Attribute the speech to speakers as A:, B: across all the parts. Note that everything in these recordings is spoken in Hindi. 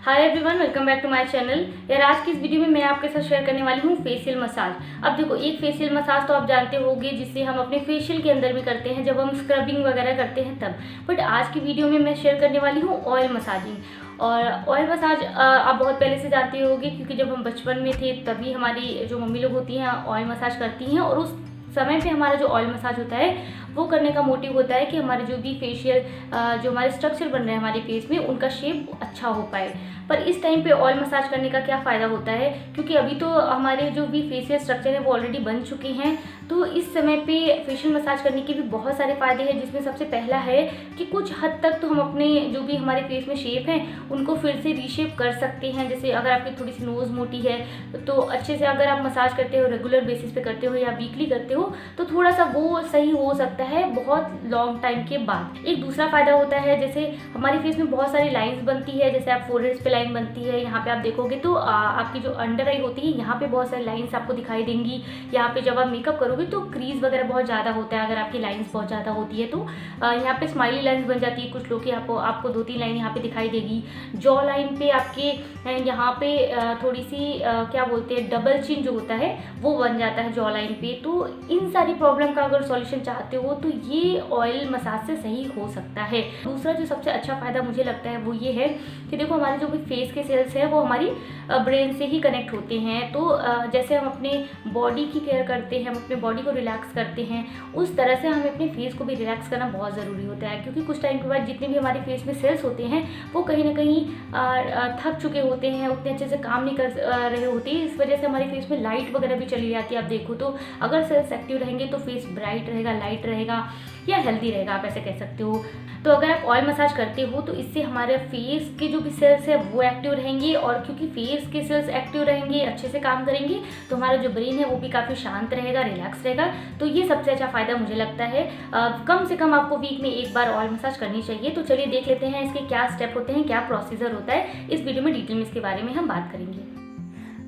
A: Hi everyone, welcome back to my channel. यार आज की इस वीडियो में मैं आपके साथ शेयर करने वाली हूँ फेशियल मसाज। अब देखो, एक फेशियल मसाज तो आप जानते होंगे जिसे हम अपने फेशियल के अंदर भी करते हैं, जब हम स्क्रबिंग वगैरह करते हैं तब। बट आज की वीडियो में मैं शेयर करने वाली हूँ ऑयल मसाजिंग। और ऑयल मसाज आप बहुत पहले से जानते होंगे, क्योंकि जब हम बचपन में थे तभी हमारी जो मम्मी लोग होती हैं ऑयल मसाज करती हैं। और उस समय पे हमारा जो ऑयल मसाज होता है वो करने का मोटिव होता है कि हमारे जो भी फेशियल जो हमारे स्ट्रक्चर बन रहे हैं हमारे फेस में, उनका शेप अच्छा हो पाए। पर इस टाइम पे ऑयल मसाज करने का क्या फ़ायदा होता है, क्योंकि अभी तो हमारे जो भी फेशियल स्ट्रक्चर है वो ऑलरेडी बन चुके हैं। तो इस समय पे फेशियल मसाज करने के भी बहुत सारे फ़ायदे हैं, जिसमें सबसे पहला है कि कुछ हद तक तो हम अपने जो भी हमारे फेस में शेप हैं उनको फिर से रीशेप कर सकते हैं। जैसे अगर आपकी थोड़ी सी नोज़ मोटी है तो अच्छे से अगर आप मसाज करते हो, रेगुलर बेसिस पे करते हो या वीकली करते हो, तो थोड़ा सा वो सही हो सकता है बहुत लॉन्ग टाइम के बाद। एक दूसरा फ़ायदा होता है, जैसे हमारे फेस में बहुत सारी लाइंस बनती है, जैसे आप फोरहेड पे लाइन बनती है, यहाँ पे आप देखोगे तो आपकी जो अंडर आई होती है यहाँ पे बहुत सारी लाइंस आपको दिखाई देंगी। यहाँ पे जब आप मेकअप करोगे तो क्रीज वगैरह बहुत ज़्यादा होता है, अगर आपकी लाइंस बहुत ज़्यादा होती है तो यहाँ पे स्माइली लाइंस बन जाती है कुछ लोग की। आपको 2-3 लाइन यहाँ पे दिखाई देगी। जॉ लाइन पे आपके यहाँ पे थोड़ी सी क्या बोलते हैं, डबल चिन जो होता है वो बन जाता है जॉ लाइन पे। तो इन सारी प्रॉब्लम का अगर सॉल्यूशन चाहते हो तो ये ऑयल मसाज से सही हो सकता है। दूसरा जो सबसे अच्छा फ़ायदा मुझे लगता है वो ये है कि देखो, हमारे जो भी फेस के सेल्स हैं वो हमारी ब्रेन से ही कनेक्ट होते हैं। तो जैसे हम अपने बॉडी की केयर करते हैं, हम अपने बॉडी को रिलैक्स करते हैं, उस तरह से हमें अपने फेस को भी रिलैक्स करना बहुत ज़रूरी होता है। क्योंकि कुछ टाइम के बाद जितने भी हमारे फेस में सेल्स होते हैं वो कहीं ना कहीं थक चुके होते हैं, उतने अच्छे से काम नहीं कर रहे होते। इस वजह से हमारे फेस में लाइट वगैरह भी चली जाती है। आप देखो तो अगर सेल्स एक्टिव रहेंगे तो फेस ब्राइट रहेगा, लाइट रहेगा या हेल्दी रहेगा, आप ऐसे कह सकते हो। तो अगर आप ऑयल मसाज करते हो तो इससे हमारे फेस के जो भी सेल्स है वो एक्टिव रहेंगे, और क्योंकि फेस के सेल्स एक्टिव रहेंगे, अच्छे से काम करेंगे, तो हमारा जो ब्रेन है वो भी काफ़ी शांत रहेगा, रिलैक्स रहेगा। तो ये सबसे अच्छा फ़ायदा मुझे लगता है। कम से कम आपको वीक में एक बार ऑयल मसाज करनी चाहिए। तो चलिए देख लेते हैं इसके क्या स्टेप होते हैं, क्या प्रोसीजर होता है। इस वीडियो में डिटेल में इसके बारे में हम बात करेंगे।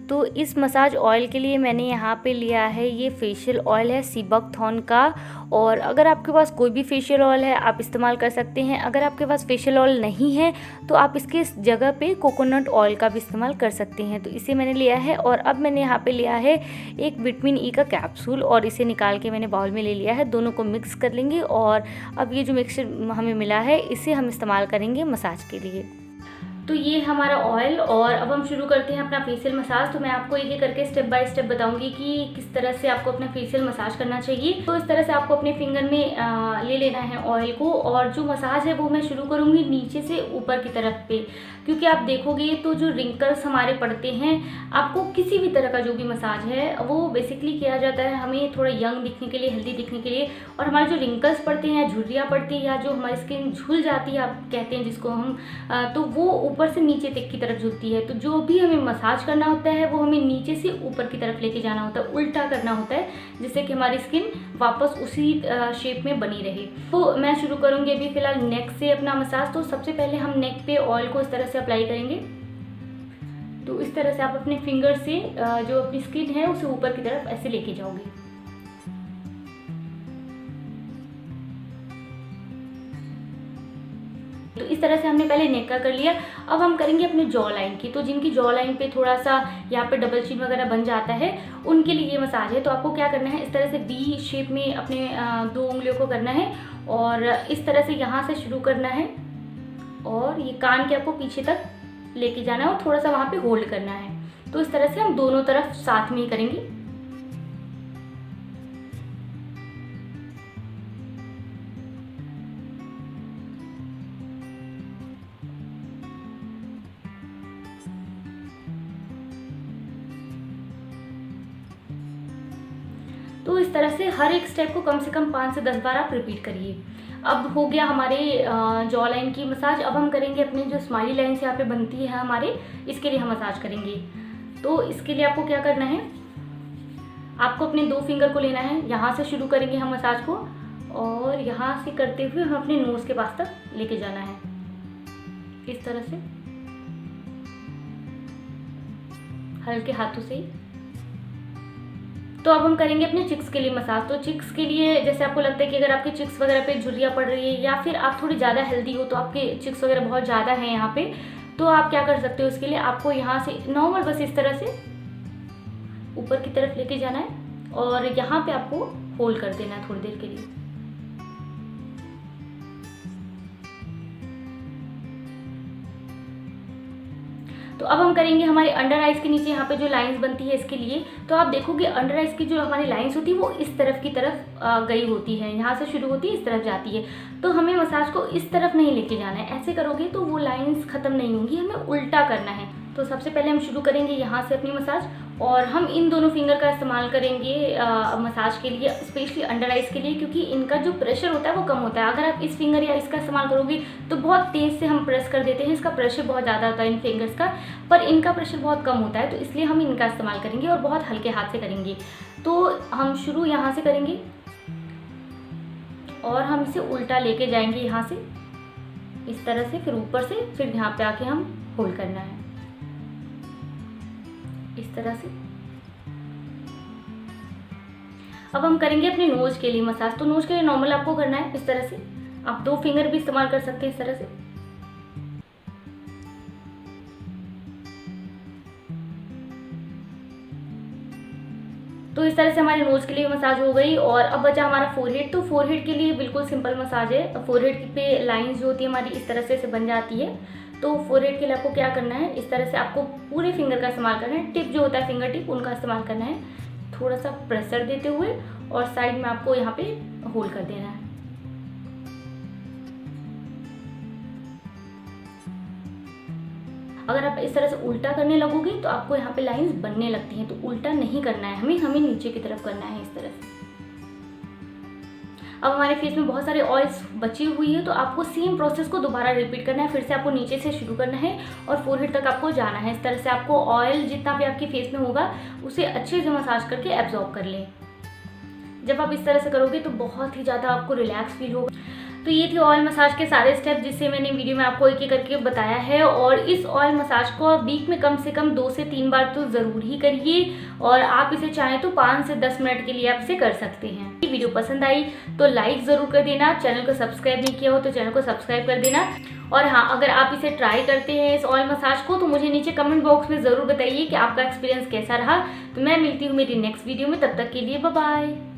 A: तो इस मसाज ऑयल के लिए मैंने यहाँ पे लिया है, ये फेशियल ऑयल है सीबकथॉर्न का। और अगर आपके पास कोई भी फेशियल ऑयल है आप इस्तेमाल कर सकते हैं। अगर आपके पास फेशियल ऑयल नहीं है तो आप इसके जगह पे कोकोनट ऑयल का भी इस्तेमाल कर सकते हैं। तो इसे मैंने लिया है। और अब मैंने यहाँ पे लिया है एक विटामिन ई का कैप्सूल, और इसे निकाल के मैंने बाउल में ले लिया है। दोनों को मिक्स कर लेंगे, और अब ये जो मिक्सचर हमें मिला है इसे हम इस्तेमाल करेंगे मसाज के लिए। तो ये हमारा ऑयल, और अब हम शुरू करते हैं अपना फेशियल मसाज। तो मैं आपको एक एक करके स्टेप बाय स्टेप बताऊंगी कि किस तरह से आपको अपना फेशियल मसाज करना चाहिए। तो इस तरह से आपको अपने फिंगर में ले लेना है ऑयल को, और जो मसाज है वो मैं शुरू करूंगी नीचे से ऊपर की तरफ पे। क्योंकि आप देखोगे तो जो रिंकल्स हमारे पड़ते हैं, आपको किसी भी तरह का जो भी मसाज है वो बेसिकली किया जाता है हमें थोड़ा यंग दिखने के लिए, हेल्दी दिखने के लिए। और हमारे जो रिंकल्स पड़ते हैं, झुर्रियाँ पड़ती है, या जो हमारी स्किन झुल जाती है आप कहते हैं जिसको हम, तो वो ऊपर से नीचे तक की तरफ झुलती है। तो जो भी हमें मसाज करना होता है वो हमें नीचे से ऊपर की तरफ लेके जाना होता है, उल्टा करना होता है, जिससे कि हमारी स्किन वापस उसी शेप में बनी रहे। तो मैं शुरू करूँगी अभी फिलहाल नेक से अपना मसाज। तो सबसे पहले हम नेक पे ऑयल को इस तरह से अप्लाई करेंगे। तो इस तरह से आप अपने फिंगर से जो अपनी स्किन है उसे ऊपर की तरफ ऐसे लेके जाओगे। तो इस तरह से हमने पहले नेक का कर लिया। अब हम करेंगे अपने जॉ लाइन की। तो जिनकी जॉ लाइन पे थोड़ा सा यहाँ पे डबल चिन वगैरह बन जाता है उनके लिए ये मसाज है। तो आपको क्या करना है, इस तरह से वी शेप में अपने 2 उंगलियों को करना है, और इस तरह से यहाँ से शुरू करना है, और ये कान के आपको पीछे तक लेके जाना है, और थोड़ा सा वहाँ पे होल्ड करना है। तो इस तरह से हम दोनों तरफ साथ में ही करेंगे। तो इस तरह से हर एक स्टेप को कम से कम 5 से 10 बार आप रिपीट करिए। अब हो गया हमारे जॉ लाइन की मसाज। अब हम करेंगे अपनी जो स्माइली लाइन्स यहाँ पे बनती है हमारे, इसके लिए हम मसाज करेंगे। तो इसके लिए आपको क्या करना है, आपको अपने 2 फिंगर को लेना है, यहाँ से शुरू करेंगे हम मसाज को, और यहाँ से करते हुए हम अपने नोज़ के पास तक लेके जाना है इस तरह से, हल्के हाथों से ही। तो अब हम करेंगे अपने चिक्स के लिए मसाज। तो चिक्स के लिए जैसे आपको लगता है कि अगर आपके चिक्स वगैरह पे झुर्रियाँ पड़ रही है, या फिर आप थोड़ी ज़्यादा हेल्दी हो तो आपके चिक्स वगैरह बहुत ज़्यादा हैं यहाँ पे, तो आप क्या कर सकते हो, इसके लिए आपको यहाँ से नॉर्मल बस इस तरह से ऊपर की तरफ लेके जाना है और यहाँ पे आपको होल्ड कर देना है थोड़ी देर के लिए। तो अब हम करेंगे हमारे अंडर आइज के नीचे यहाँ पे जो लाइंस बनती है इसके लिए। तो आप देखोगे अंडर आइज की जो हमारी लाइंस होती है वो इस तरफ की तरफ गई होती है, यहाँ से शुरू होती है इस तरफ जाती है। तो हमें मसाज को इस तरफ नहीं लेके जाना है, ऐसे करोगे तो वो लाइंस खत्म नहीं होंगी, हमें उल्टा करना है। तो सबसे पहले हम शुरू करेंगे यहाँ से अपनी मसाज, और हम इन दोनों फिंगर का इस्तेमाल करेंगे मसाज के लिए, स्पेशली अंडर आइज के लिए, क्योंकि इनका जो प्रेशर होता है वो कम होता है। अगर आप इस फिंगर या इसका इस्तेमाल करोगे तो बहुत तेज़ से हम प्रेस कर देते हैं, इसका प्रेशर बहुत ज़्यादा होता है इन फिंगर्स का, पर इनका प्रेशर बहुत कम होता है, तो इसलिए हम इनका इस्तेमाल करेंगे और बहुत हल्के हाथ से करेंगे। तो हम शुरू यहाँ से करेंगे और हम इसे उल्टा लेके जाएंगे यहाँ से इस तरह से, फिर ऊपर से, फिर यहाँ पे आके हम होल्ड करना है इस तरह से। अब हम करेंगे अपने नोज के लिए मसाज। तो नोज के लिए नॉर्मल आपको करना है इस तरह से, आप 2 फिंगर भी इस्तेमाल कर सकते हैं इस तरह से। तो इस तरह से हमारे नोज के लिए मसाज हो गई। और अब बचा हमारा फोरहेड। तो फोरहेड के लिए बिल्कुल सिंपल मसाज है। फोरहेड पे लाइंस जो होती है हमारी इस तरह से बन जाती है। तो फोरहेड के लिए आपको क्या करना है, इस तरह से आपको पूरे फिंगर का इस्तेमाल करना है, टिप जो होता है फिंगर टिप उनका इस्तेमाल करना है, थोड़ा सा प्रेशर देते हुए, और साइड में आपको यहाँ पे होल्ड कर देना है। अगर आप इस तरह से उल्टा करने लगोगे तो आपको यहाँ पे लाइंस बनने लगती हैं, तो उल्टा नहीं करना है हमें नीचे की तरफ करना है इस तरह से। अब हमारे फेस में बहुत सारे ऑयल्स बची हुई है, तो आपको सेम प्रोसेस को दोबारा रिपीट करना है। फिर से आपको नीचे से शुरू करना है और फोरहेड तक आपको जाना है। इस तरह से आपको ऑयल जितना भी आपके फेस में होगा उसे अच्छे से मसाज करके एब्जॉर्ब कर लें। जब आप इस तरह से करोगे तो बहुत ही ज़्यादा आपको रिलैक्स फील होगा। तो ये थी ऑयल मसाज के सारे स्टेप जिससे मैंने वीडियो में आपको एक करके बताया है। और इस ऑयल मसाज को वीक में कम से कम 2 से 3 बार तो ज़रूर ही करिए, और आप इसे चाहें तो 5 से 10 मिनट के लिए आप इसे कर सकते हैं। ये वीडियो पसंद आई तो लाइक ज़रूर कर देना, चैनल को सब्सक्राइब नहीं किया हो तो चैनल को सब्सक्राइब कर देना। और हाँ, अगर आप इसे ट्राई करते हैं इस ऑयल मसाज को तो मुझे नीचे कमेंट बॉक्स में ज़रूर बताइए कि आपका एक्सपीरियंस कैसा रहा। तो मैं मिलती हूँ मेरी नेक्स्ट वीडियो में, तब तक के लिए बाय बाय।